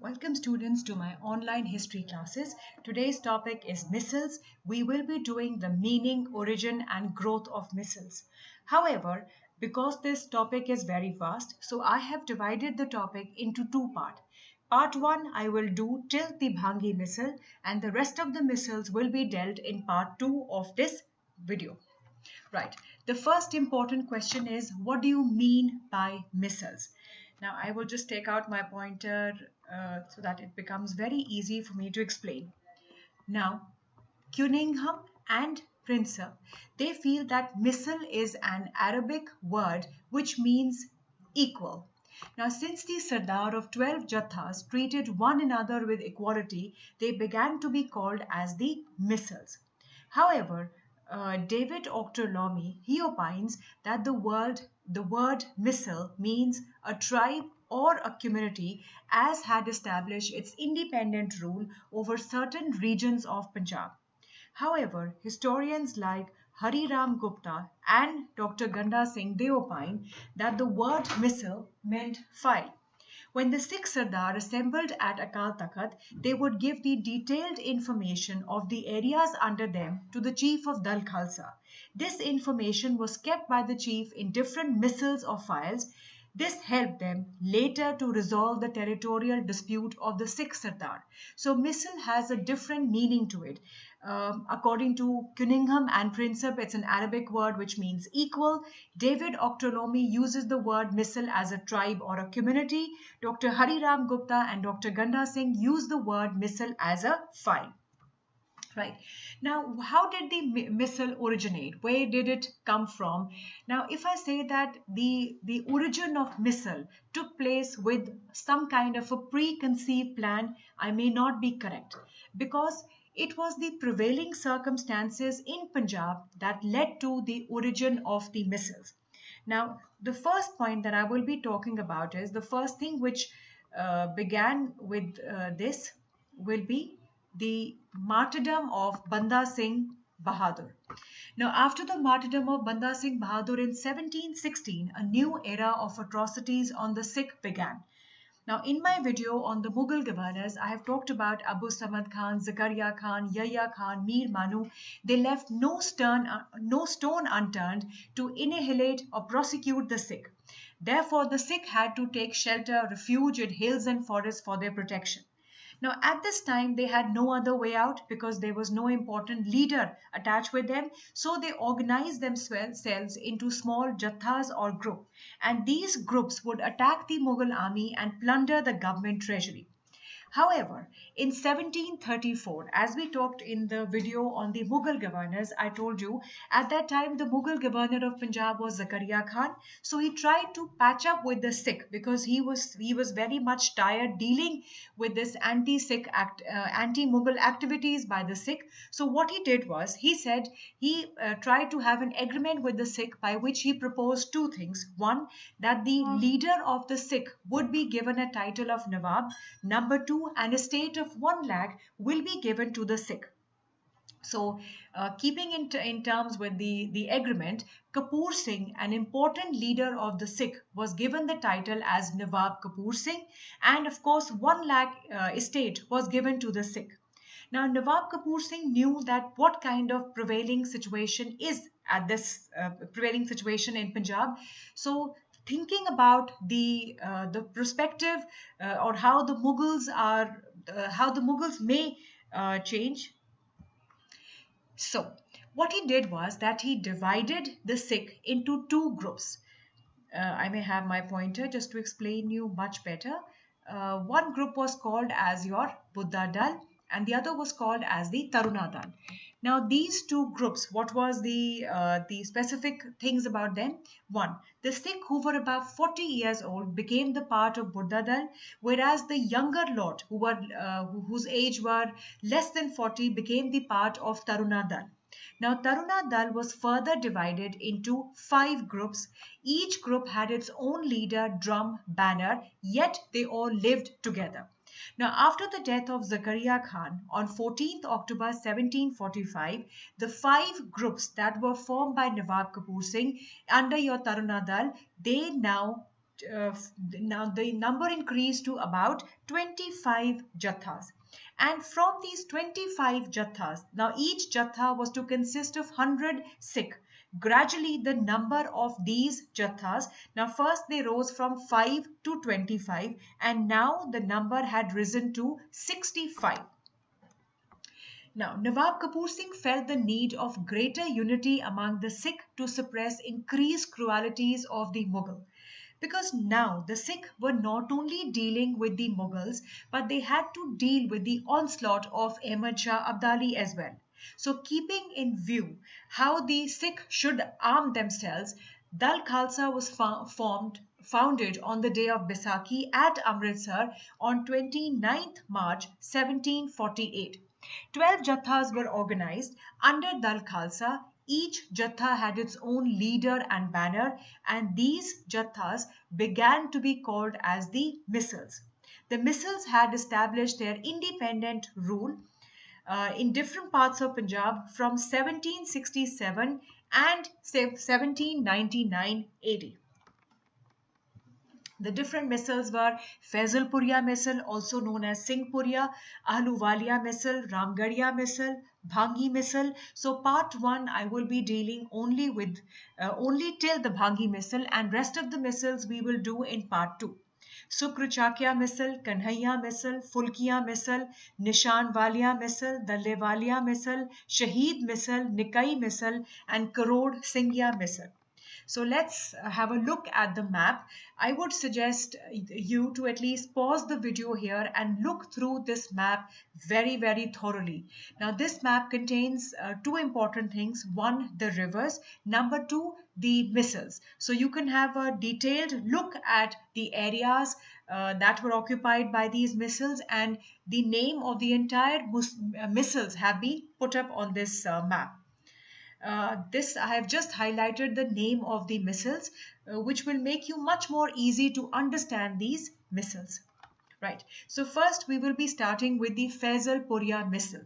Welcome students to my online history classes. Today's topic is missiles. We will be doing the meaning, origin and growth of missiles. However, because this topic is very vast, so I have divided the topic into two parts. Part 1 I will do till the Bhangi missile and the rest of the missiles will be dealt in part 2 of this video. Right. The first important question is, what do you mean by missiles? Now, I will just take out my pointer so that it becomes very easy for me to explain. Now, Cunningham and Prinsep, they feel that missile is an Arabic word which means equal. Now, since the Sardar of 12 Jathas treated one another with equality, they began to be called as the missiles. However, David Ochterlony, he opines that the word missile means a tribe or a community as had established its independent rule over certain regions of Punjab. However, historians like Hari Ram Gupta and Dr. Ganda Singh they opine that the word missile meant file. When the Sikh Sardar assembled at Akal Takht, they would give the detailed information of the areas under them to the chief of Dal Khalsa. This information was kept by the chief in different missiles or files. This helped them later to resolve the territorial dispute of the Sikh Sardar. So, missile has a different meaning to it. According to Cunningham and Prinsep, it's an Arabic word which means equal. David Ochterlony uses the word missile as a tribe or a community. Dr. Hari Ram Gupta and Dr. Ganda Singh use the word missile as a file. Right. Now, how did the missile originate? Where did it come from? Now, if I say that the origin of missile took place with some kind of a preconceived plan, I may not be correct because it was the prevailing circumstances in Punjab that led to the origin of the missiles. Now, the first point that I will be talking about is the first thing which began with this will be the martyrdom of Banda Singh Bahadur. Now, after the martyrdom of Banda Singh Bahadur in 1716, a new era of atrocities on the Sikh began. Now, in my video on the Mughal governors, I have talked about Abu Samad Khan, Zakaria Khan, Yahya Khan, Mir Manu. They left no stone unturned to annihilate or prosecute the Sikh. Therefore, the Sikh had to take shelter, refuge in hills and forests for their protection. Now, at this time, they had no other way out because there was no important leader attached with them. So they organized themselves into small jathas or groups. And these groups would attack the Mughal army and plunder the government treasury. However, in 1734, as we talked in the video on the Mughal governors, I told you at that time the Mughal governor of Punjab was Zakaria Khan. So he tried to patch up with the Sikh because he was very much tired dealing with this anti-Mughal activities by the Sikh. So what he did was he said he tried to have an agreement with the Sikh by which he proposed two things. One, that the leader of the Sikh would be given a title of Nawab. Number two, an estate of 1 lakh will be given to the Sikh. So, keeping in terms with the agreement, Kapoor Singh, an important leader of the Sikh, was given the title as Nawab Kapoor Singh, and of course, 1 lakh estate was given to the Sikh. Now, Nawab Kapoor Singh knew that what kind of prevailing situation is at this prevailing situation in Punjab. So, thinking about the perspective or how the Mughals may change. So, what he did was that he divided the Sikh into two groups. I may have my pointer just to explain you much better. One group was called as your Buddha Dal and the other was called as the Taruna Dal. Now, these two groups, what was the specific things about them? One, the Sikh who were about 40 years old became the part of Buddha Dal, whereas the younger lot whose age were less than 40 became the part of Taruna Dal. Now, Taruna Dal was further divided into 5 groups. Each group had its own leader, drum, banner, yet they all lived together. Now, after the death of Zakaria Khan on 14th October 1745, the 5 groups that were formed by Nawab Kapoor Singh under your Taruna Dal, they now now the number increased to about 25 jathas. And from these 25 jathas, now each jatha was to consist of 100 Sikh. Gradually, the number of these jathas, now first they rose from 5 to 25, and now the number had risen to 65. Now, Nawab Kapoor Singh felt the need of greater unity among the Sikh to suppress increased cruelties of the Mughal. Because now the Sikh were not only dealing with the Mughals, but they had to deal with the onslaught of Ahmad Shah Abdali as well. So, keeping in view how the Sikh should arm themselves, Dal Khalsa was founded on the day of Baisakhi at Amritsar on 29th March 1748. 12 jathas were organized under Dal Khalsa. Each jatha had its own leader and banner, and these jathas began to be called as the missals. The missals had established their independent rule in different parts of Punjab from 1767 and 1799 AD. The different missals were Faisalpuriya missal, also known as Singhpuriya, Ahluwalia missal, Ramgarhia missal, Bhangi missal. So part 1 I will be dealing only with only till the Bhangi missal, and rest of the missals we will do in part 2. Sukruchakya missal, Kanhaiya missal, Fulkiya missal, Nishanwalia missal, Dallewalia missal, Shaheed missal, Nikai missal, and Karod Singhya missal. So let's have a look at the map. I would suggest you to at least pause the video here and look through this map very, very thoroughly. Now, this map contains two important things. One, the rivers. Number two, the missals. So you can have a detailed look at the areas that were occupied by these missals, and the name of the entire missals have been put up on this map. This I have just highlighted the name of the missals, which will make you much more easy to understand these missals. Right. So first we will be starting with the Faisalpuriya missal.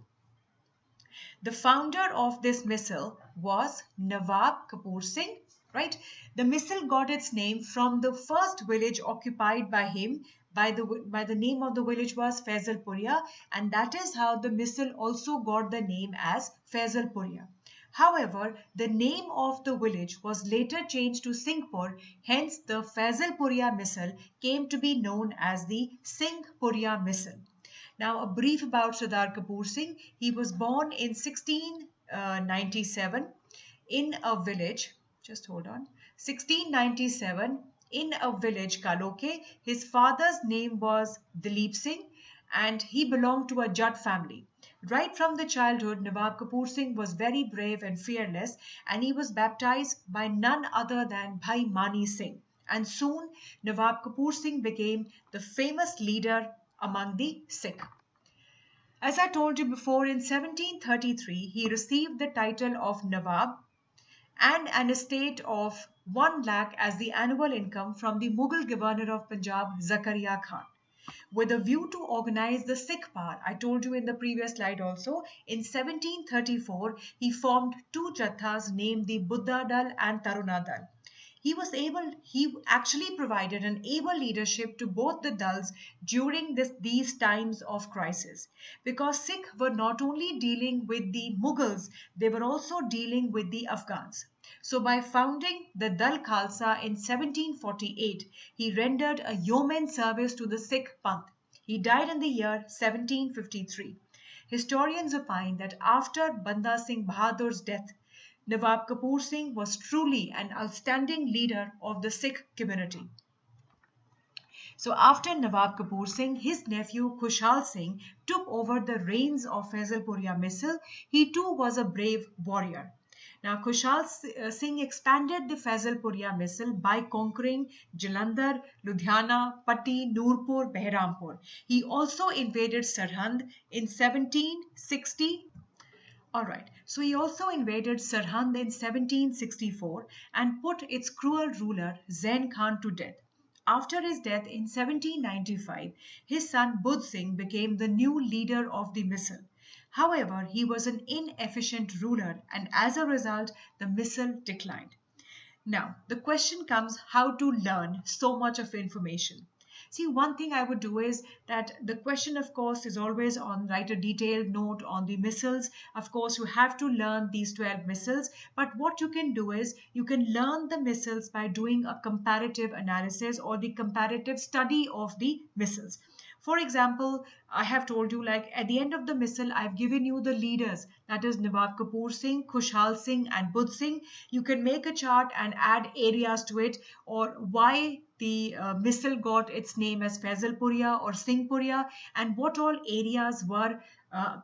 The founder of this missal was Nawab Kapoor Singh. Right. The missal got its name from the first village occupied by him. By the name of the village was Faisalpuriya, and that is how the missal also got the name as Faisalpuriya. However, the name of the village was later changed to Singhpur, hence the Faisalpuriya missal came to be known as the Singhpuriya missal. Now, a brief about Sardar Kapoor Singh. He was born in 1697 in a village, just hold on, 1697 in a village, Kaloke. His father's name was Dalip Singh and he belonged to a Jat family. Right from the childhood, Nawab Kapoor Singh was very brave and fearless, and he was baptized by none other than Bhai Mani Singh. And soon, Nawab Kapoor Singh became the famous leader among the Sikh. As I told you before, in 1733, he received the title of Nawab and an estate of 1 lakh as the annual income from the Mughal governor of Punjab, Zakaria Khan. With a view to organize the Sikh power, I told you in the previous slide also, in 1734, he formed two jathas named the Buddha Dal and Taruna Dal. He actually provided an able leadership to both the Dals during these times of crisis. Because Sikh were not only dealing with the Mughals, they were also dealing with the Afghans. So by founding the Dal Khalsa in 1748, he rendered a yeoman service to the Sikh Panth. He died in the year 1753. Historians opine that after Banda Singh Bahadur's death, Nawab Kapoor Singh was truly an outstanding leader of the Sikh community. So after Nawab Kapoor Singh, his nephew Khushal Singh took over the reins of Faisalpuriya missal. He too was a brave warrior. Now Khushal Singh expanded the Faisalpuriya missal by conquering Jalandhar, Ludhiana, Patti, Noorpur, Behrampur. He also invaded Sarhand in 1760. Alright, so he also invaded Sarhand in 1764 and put its cruel ruler Zain Khan to death. After his death in 1795, his son Budh Singh became the new leader of the missal. However, he was an inefficient ruler and as a result, the missal declined. Now, the question comes how to learn so much of information. See, one thing I would do is that the question, of course, is always on write a detailed note on the missiles. Of course, you have to learn these 12 missiles, but what you can do is you can learn the missiles by doing a comparative analysis or the comparative study of the missiles. For example, I have told you like at the end of the missile, I've given you the leaders that is Nawab Kapoor Singh, Khushhal Singh, and Budh Singh. You can make a chart and add areas to it or why the missile got its name as Faisalpuria or Singhpuria and what all areas were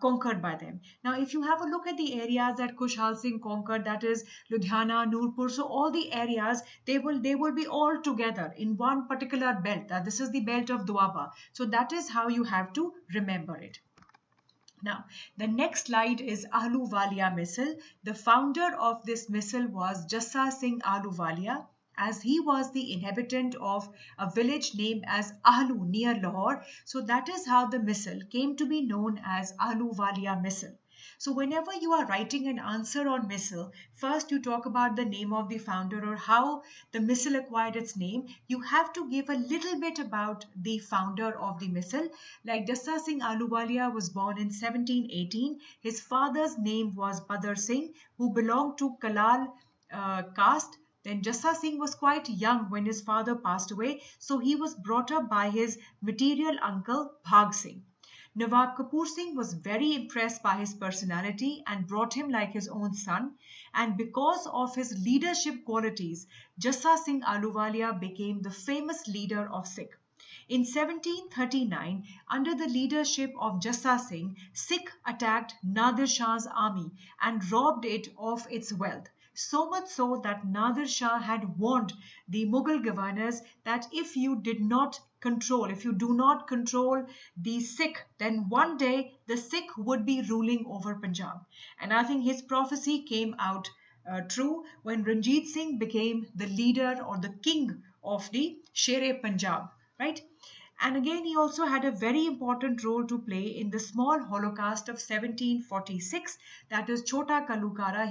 conquered by them. Now, if you have a look at the areas that Khushhal Singh conquered, that is Ludhiana, Nurpur, so all the areas they will be all together in one particular belt. This is the belt of Doaba. So that is how you have to remember it. Now, the next slide is Ahluwalia missile. The founder of this missile was Jassa Singh Ahluwalia, as he was the inhabitant of a village named as Ahlu near Lahore. So that is how the missile came to be known as Ahluwalia missile. So whenever you are writing an answer on missile, first you talk about the name of the founder or how the missile acquired its name. You have to give a little bit about the founder of the missile. Like Jassa Singh Ahluwalia was born in 1718. His father's name was Badar Singh, who belonged to Kalal caste. Then Jassa Singh was quite young when his father passed away, so he was brought up by his material uncle Bhag Singh. Nawab Kapoor Singh was very impressed by his personality and brought him like his own son. And because of his leadership qualities, Jassa Singh Ahluwalia became the famous leader of Sikh. In 1739, under the leadership of Jassa Singh, Sikh attacked Nadir Shah's army and robbed it of its wealth. So much so that Nadir Shah had warned the Mughal governors that if you do not control the Sikh, then one day the Sikh would be ruling over Punjab. And I think his prophecy came out true when Ranjit Singh became the leader or the king of the Sher-e-Punjab, right? And again, he also had a very important role to play in the small Holocaust of 1746. That is Chota Kalukara.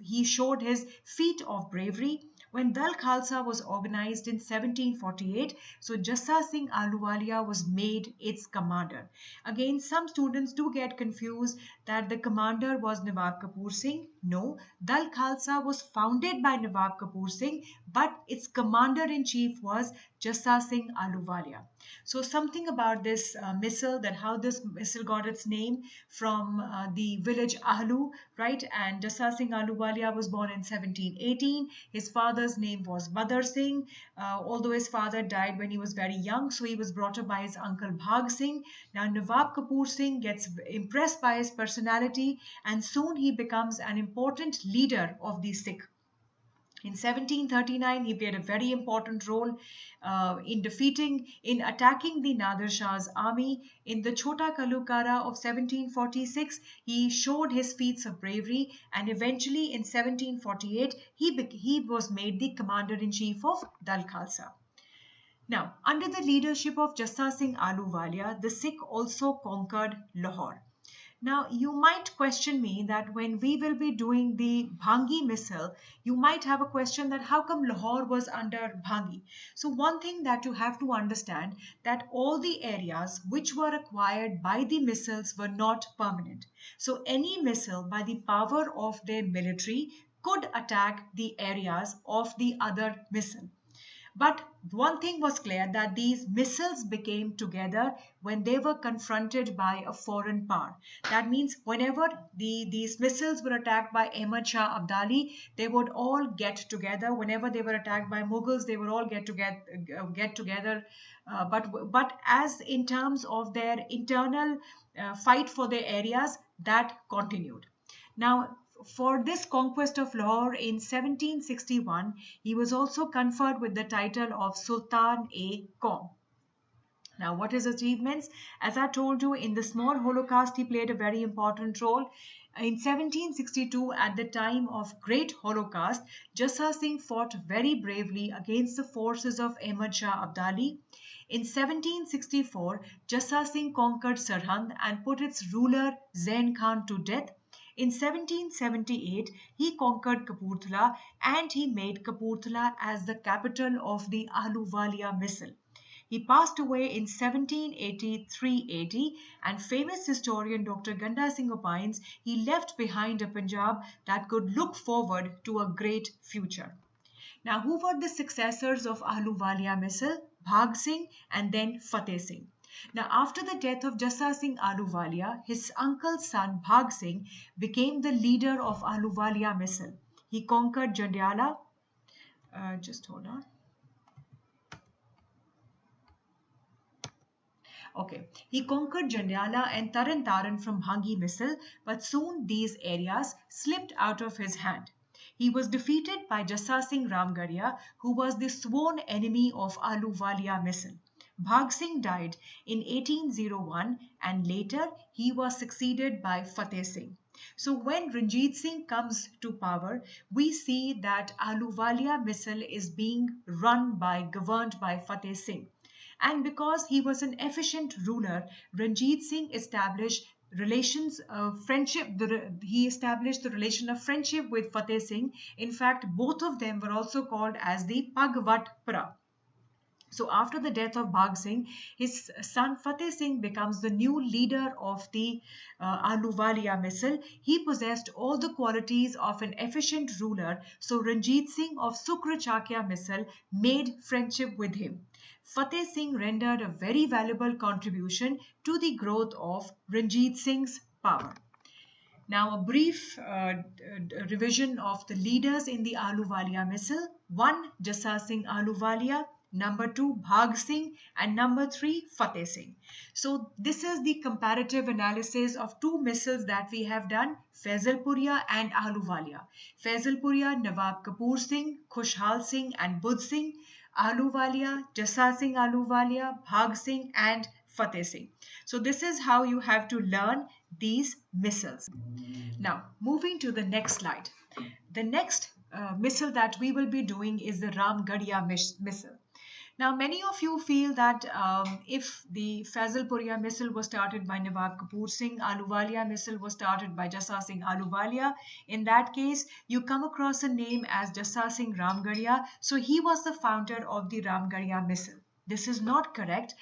He showed his feat of bravery when Dal Khalsa was organized in 1748. So Jassa Singh Ahluwalia was made its commander. Again, some students do get confused that the commander was Nawab Kapoor Singh. No, Dal Khalsa was founded by Nawab Kapoor Singh, but its commander-in-chief was Jassa Singh Ahluwalia. So something about this missile, that how this missile got its name from the village Ahlu, right? And Jassa Singh Ahluwalia was born in 1718. His father's name was Badar Singh, although his father died when he was very young, so he was brought up by his uncle Bhag Singh. Now Nawab Kapoor Singh gets impressed by his personality and soon he becomes an important leader of the Sikh. In 1739, he played a very important role in attacking the Nadir Shah's army. In the Chota Kalukara of 1746, he showed his feats of bravery, and eventually in 1748, he was made the commander-in-chief of Dal Khalsa. Now, under the leadership of Jassa Singh Ahluwalia, the Sikh also conquered Lahore. Now, you might question me that when we will be doing the Bhangi missile, you might have a question that how come Lahore was under Bhangi? So one thing that you have to understand that all the areas which were acquired by the missiles were not permanent. So any missile by the power of their military could attack the areas of the other missile. But one thing was clear that these missiles became together when they were confronted by a foreign power. That means whenever these missiles were attacked by Ahmad Shah Abdali, they would all get together. Whenever they were attacked by Mughals, they would all get together. But as in terms of their internal fight for their areas, that continued. Now, for this conquest of Lahore in 1761, he was also conferred with the title of Sultan-e-Qaum. Now, what his achievements? As I told you, in the small Holocaust, he played a very important role. In 1762, at the time of Great Holocaust, Jassa Singh fought very bravely against the forces of Ahmad Shah Abdali. In 1764, Jassa Singh conquered Sirhind and put its ruler Zain Khan to death. In 1778, he conquered Kapurthala and he made Kapurthala as the capital of the Ahluwalia Misl. He passed away in 1783 AD, and famous historian Dr. Ganda Singh opines he left behind a Punjab that could look forward to a great future. Now, who were the successors of Ahluwalia Misl? Bhag Singh and then Fateh Singh. Now, after the death of Jassa Singh Ahluwalia, his uncle's son Bhag Singh became the leader of Ahluwalia Misl. He conquered Jandiala. Just hold on. Okay, he conquered Jandiala and Taran Taran from Bhangi Misl, but soon these areas slipped out of his hand. He was defeated by Jassa Singh Ramgarhia, who was the sworn enemy of Ahluwalia Misl. Bhag Singh died in 1801 and later he was succeeded by Fateh Singh. So when Ranjit Singh comes to power, we see that Ahluwalia Misl is being governed by Fateh Singh. And because he was an efficient ruler, Ranjit Singh established relations of friendship. He established the relation of friendship with Fateh Singh. In fact, both of them were also called as the Pagvat Pra. So after the death of Bhag Singh, his son Fateh Singh becomes the new leader of the Ahluwalia Misl. He possessed all the qualities of an efficient ruler. So Ranjit Singh of Sukrachakya Misl made friendship with him. Fateh Singh rendered a very valuable contribution to the growth of Ranjit Singh's power. Now, a brief revision of the leaders in the Ahluwalia Misl. 1. Jassa Singh Ahluwalia. Number 2, Bhag Singh, and number 3, Fateh Singh. So this is the comparative analysis of two misls that we have done, Faisalpuria and Ahluwalia. Faisalpuria, Nawab Kapoor Singh, Khushhal Singh and Budh Singh. Ahluwalia, Jassa Singh Ahluwalia, Bhag Singh and Fateh Singh. So this is how you have to learn these misls. Now, moving to the next slide. The next misl that we will be doing is the Ramgarhia misl. Now, many of you feel that if the Faisalpuria Misl was started by Nawab Kapoor Singh, Ahluwalia Misl was started by Jassa Singh Ahluwalia, in that case, you come across a name as Jassa Singh Ramgarhia. So he was the founder of the Ramgarhia Misl. This is not correct.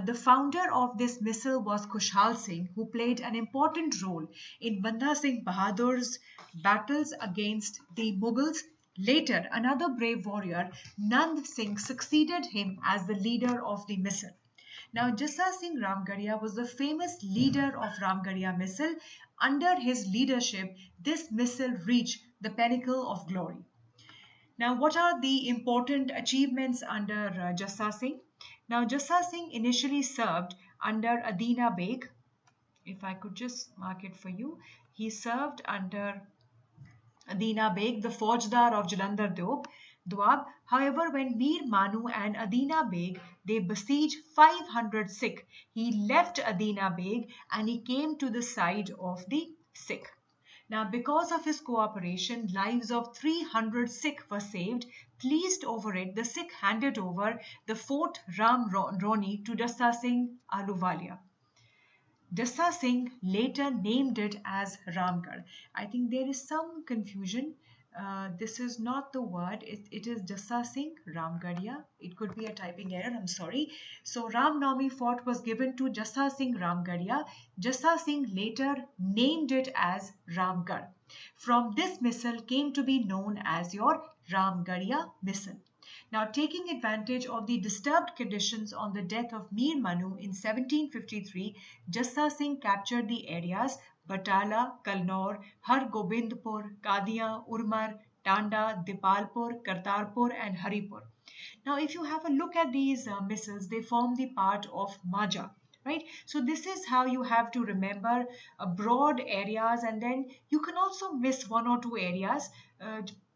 The founder of this misl was Khushhal Singh, who played an important role in Banda Singh Bahadur's battles against the Mughals. Later, another brave warrior, Nand Singh, succeeded him as the leader of the misl. Now, Jassa Singh Ramgarhia was the famous leader of Ramgarhia Misl. Under his leadership, this misl reached the pinnacle of glory. Now, what are the important achievements under Jassa Singh? Now, Jassa Singh initially served under Adina Beg. If I could just mark it for you, he served under Adina Beg, the Faujdar of Jalandhar Doab. However, when Mir Manu and Adina Beg they besieged 500 Sikh, he left Adina Beg and he came to the side of the Sikh. Now, because of his cooperation, lives of 300 Sikh were saved. Pleased over it, the Sikh handed over the fort Ram Roni to Jassa Singh Ahluwalia. Jassa Singh later named it as Ramgarh. I think there is some confusion. This is not the word. It is Jassa Singh Ramgarhia. It could be a typing error. I'm sorry. So Ram Navami fort was given to Jassa Singh Ramgarhia. Jassa Singh later named it as Ramgarh. From this misl came to be known as your Ramgarhia misl. Now, taking advantage of the disturbed conditions on the death of Mir Manu in 1753, Jassa Singh captured the areas Batala, Kalnor, Har Gobindpur, Kadia, Urmar, Tanda, Dipalpur, Kartarpur and Haripur. Now, if you have a look at these misls, they form the part of Maja. Right, so this is how you have to remember broad areas, and then you can also miss one or two areas,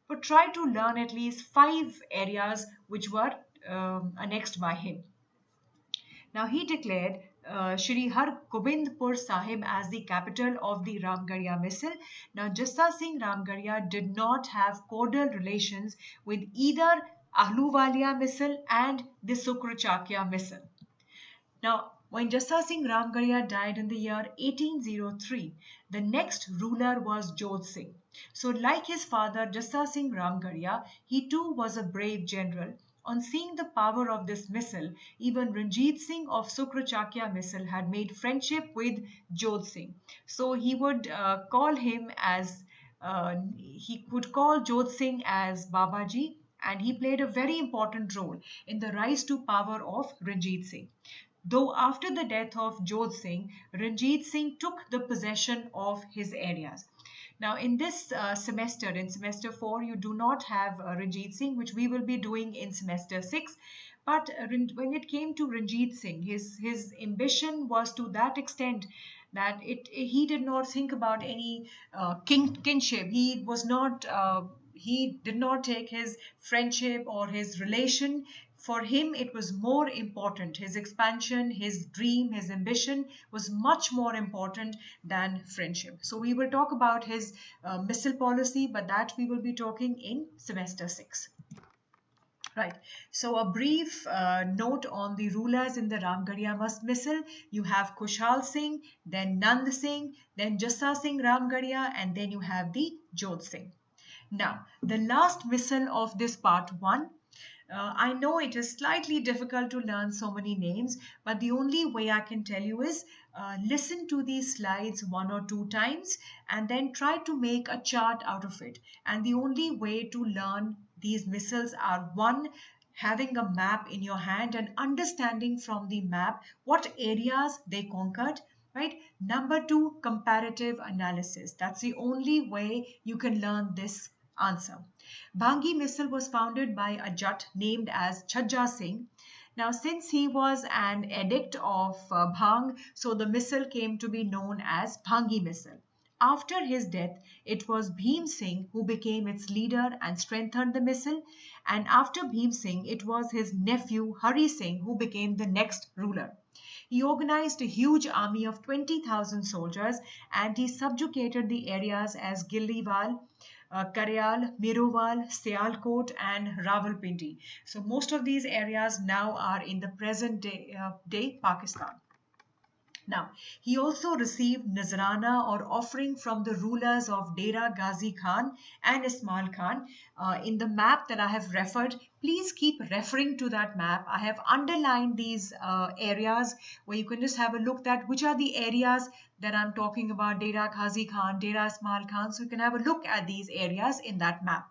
but try to learn at least 5 areas which were annexed by him. Now, he declared Shri Har Gobindpur Sahib as the capital of the Ramgarhia misl. Now, Jassa Singh Ramgarhia did not have cordial relations with either Ahluwalia misl and the Sukrachakya misl. Now, When Jassa Singh Ramgarhia died in the year 1803, the next ruler was Jodh Singh. So, like his father Jassa Singh Ramgarhia, he too was a brave general. On seeing the power of this missile, even Ranjit Singh of Sukrachakya missile had made friendship with Jodh Singh. So he would call him as he would call Jodh Singh as Babaji, and he played a very important role in the rise to power of Ranjit Singh. Though after the death of Jodh Singh, Ranjit Singh took the possession of his areas. Now, in this semester, in semester 4, you do not have Ranjit Singh, which we will be doing in semester 6. But when it came to Ranjit Singh, his ambition was to that extent that he did not think about any kinship. He did not take his friendship or his relation. For him, it was more important. His expansion, his dream, his ambition was much more important than friendship. So we will talk about his missile policy, but that we will be talking in semester 6. Right. So a brief note on the rulers in the Ramgarhia missile. You have Kushal Singh, then Nand Singh, then Jassa Singh Ramgarhia, and then you have the Jodh Singh. Now, the last missile of this part 1. I know it is slightly difficult to learn so many names, but the only way I can tell you is listen to these slides 1 or 2 times and then try to make a chart out of it. And the only way to learn these missiles are: one, having a map in your hand and understanding from the map what areas they conquered, right? Number 2, comparative analysis. That's the only way you can learn this answer. Bhangi missile was founded by a Jat named as Chhajja Singh. Now, since he was an addict of Bhang, so the missile came to be known as Bhangi missile. After his death, it was Bhim Singh who became its leader and strengthened the missile. And after Bhim Singh, it was his nephew Hari Singh who became the next ruler. He organized a huge army of 20,000 soldiers and he subjugated the areas as Gilliwal, Karyal, Mirowal, Sialkot, and Rawalpindi. So most of these areas now are in the present day Pakistan. Now, he also received Nazrana or offering from the rulers of Dera Ghazi Khan and Ismail Khan. In the map that I have referred, please keep referring to that map. I have underlined these areas where you can just have a look at which are the areas that I'm talking about: Dera Ghazi Khan, Dera Ismail Khan. So you can have a look at these areas in that map.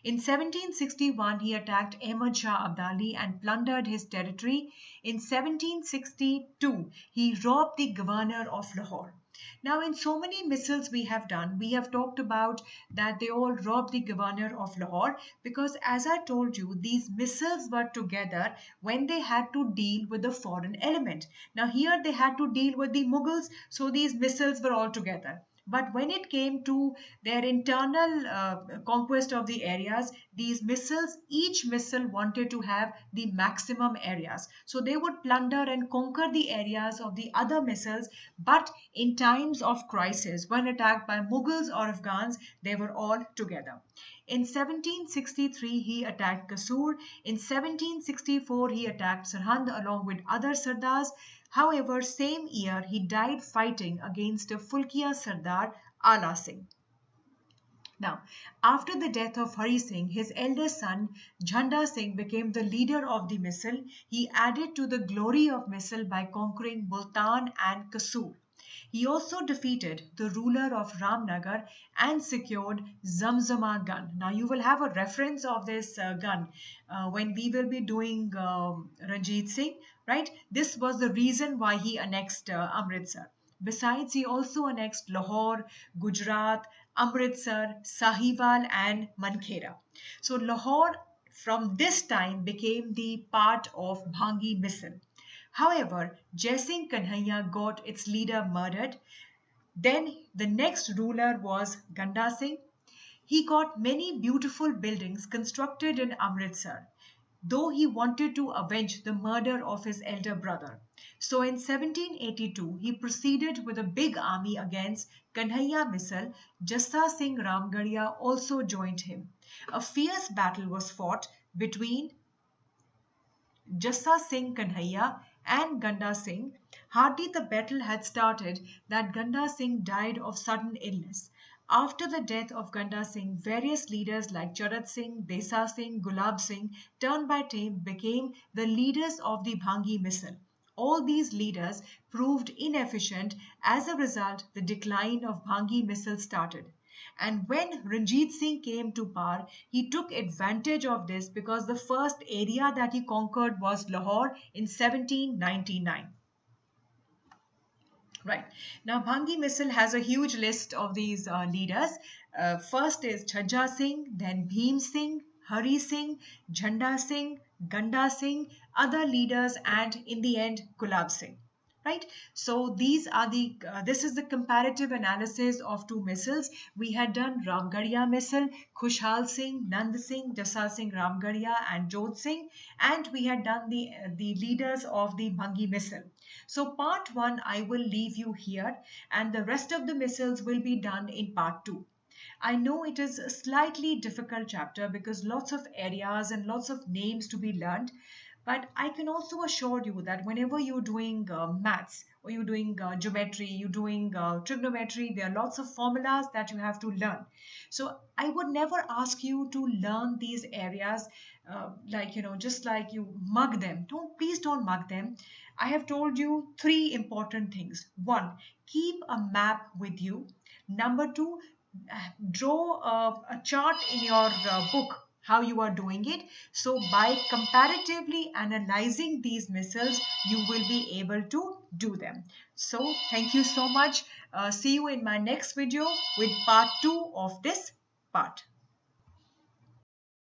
In 1761, he attacked Ahmad Shah Abdali and plundered his territory. In 1762, he robbed the governor of Lahore. Now, in so many missiles we have done, we have talked about that they all robbed the governor of Lahore because, as I told you, these missiles were together when they had to deal with the foreign element. Now, here they had to deal with the Mughals, so these missiles were all together. But when it came to their internal conquest of the areas, these missiles, each missile wanted to have the maximum areas. So they would plunder and conquer the areas of the other missiles. But in times of crisis, when attacked by Mughals or Afghans, they were all together. In 1763, he attacked Kasur. In 1764, he attacked Sarhand along with other Sardars. However, same year he died fighting against a Fulkiya Sardar, Ala Singh. Now, after the death of Hari Singh, his eldest son Jhanda Singh became the leader of the missile. He added to the glory of missile by conquering Multan and Kasur. He also defeated the ruler of Ramnagar and secured Zamzama gun. Now you will have a reference of this gun when we will be doing Ranjit Singh, right? This was the reason why he annexed Amritsar. Besides, he also annexed Lahore, Gujarat, Amritsar, Sahiwal, and Mankhera. So Lahore from this time became the part of Bhangi missile. However, Jaisingh Kanhaiya got its leader murdered. Then the next ruler was Ganda Singh. He got many beautiful buildings constructed in Amritsar, though he wanted to avenge the murder of his elder brother. So in 1782, he proceeded with a big army against Kanhaiya Misal. Jassa Singh Ramgarhia also joined him. A fierce battle was fought between Jassa Singh Kanhaiya and Ganda Singh. Hardly the battle had started that Ganda Singh died of sudden illness. After the death of Ganda Singh, various leaders like Charat Singh, Desa Singh, Gulab Singh, turn by turn became the leaders of the Bhangi Misl. All these leaders proved inefficient. As a result, the decline of Bhangi Misl started. And when Ranjit Singh came to power, he took advantage of this because the first area that he conquered was Lahore in 1799. Right. Now, Bhangi Misl has a huge list of these leaders. First is Chhajja Singh, then Bhim Singh, Hari Singh, Jhanda Singh, Ganda Singh, other leaders, and in the end, Gulab Singh. Right. So these are this is the comparative analysis of two missiles. We had done Ramgarhia missile, Khushhal Singh, Nand Singh, Jasal Singh Ramgarhia, and Jodh Singh, and we had done the leaders of the Bhangi missile. So part 1 I will leave you here, and the rest of the missiles will be done in part 2. I know it is a slightly difficult chapter because lots of areas and lots of names to be learned, but I can also assure you that whenever you're doing maths or you're doing geometry, you're doing trigonometry, there are lots of formulas that you have to learn. So I would never ask you to learn these areas like, just like you mug them. Please don't mug them. I have told you three important things. One, keep a map with you. Number two, draw a chart in your book how you are doing it. So by comparatively analyzing these missiles, you will be able to do them. So thank you so much. See you in my next video with part 2 of this part.